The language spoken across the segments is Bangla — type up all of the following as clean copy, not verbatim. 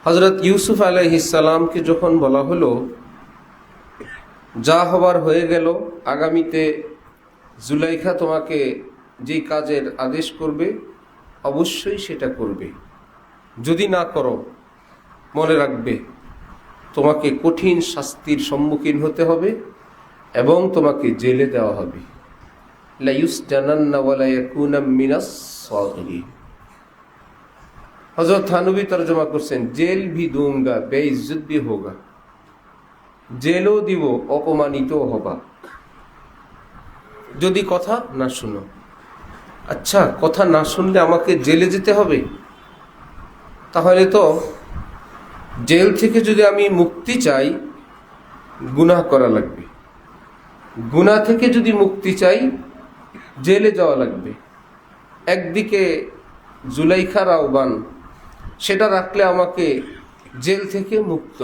হযরত ইউসুফ আলাইহিস সালামকে যখন বলা হলো যা হবার হয়ে গেল, আগামীতে জুলাইখা তোমাকে যেই কাজের আদেশ করবে অবশ্যই সেটা করবে, যদি না করো মনে রাখবে তোমাকে কঠিন শাস্তির সম্মুখীন হতে হবে এবং তোমাকে জেলে দেওয়া হবে। লা ইউসজানান্না ওয়া লা ইয়াকুনা মিনাস সাগিরিন। হযরত থানবী তরজমা করছেন জেল ভি दूंगा बेइज्जत भी होगा, জেলও দিব অপমানিত হবা যদি কথা না শুনো। আচ্ছা, কথা না শুনলে আমাকে জেলে যেতে হবে? তাহলে তো জেল থেকে যদি আমি মুক্তি চাই গুনাহ করা লাগবে, গুনাহ থেকে যদি মুক্তি চাই জেলে যাওয়া লাগবে। একদিকে জুলাইখার আহ্বান, সেটা রাখলে আমাকে জেল থেকে মুক্ত,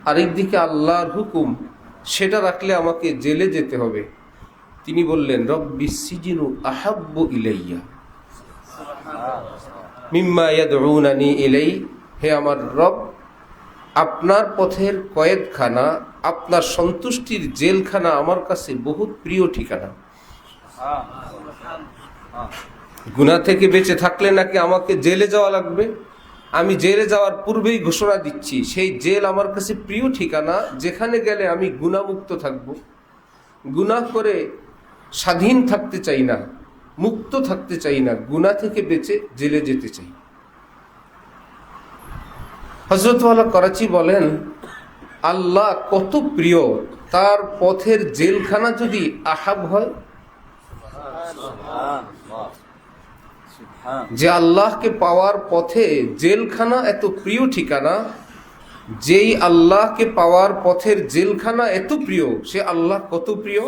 আরেকদিকে আল্লাহর হুকুম, সেটা রাখলে আমাকে জেলে যেতে হবে। তিনি বললেন রব্বিস সিজনু আহাব্বু ইলাইয়া মিম্মা ইয়াদউনানি ইলাই, হে আমার রব, আপনার পথের কয়েদখানা, আপনার সন্তুষ্টির জেলখানা আমার কাছে বহুত প্রিয় ঠিকানা। গুনাহ থেকে বেঁচে থাকলে নাকি আমাকে জেলে যাওয়া লাগবে? আমি জেলে যাওয়ার পূর্বেই ঘোষণা দিচ্ছি সেই জেল আমার কাছে প্রিয় ঠিকানা, যেখানে গেলে আমি গুনাহমুক্ত থাকব। গুনাহ করে স্বাধীন থাকতে চাই না, মুক্ত থাকতে চাই না, গুনাহ থেকে বেঁচে জেলে যেতে চাই। হযরত ওয়ালা করাচি বলেন আল্লাহ কত প্রিয়, তার পথের জেলখানা যদি আহাব হয়, যে আল্লাহকে পাওয়ার পথে জেলখানা এত প্রিয় ঠিকানা, যেই আল্লাহকে পাওয়ার পথের জেলখানা এত প্রিয়, সে আল্লাহ কত প্রিয়।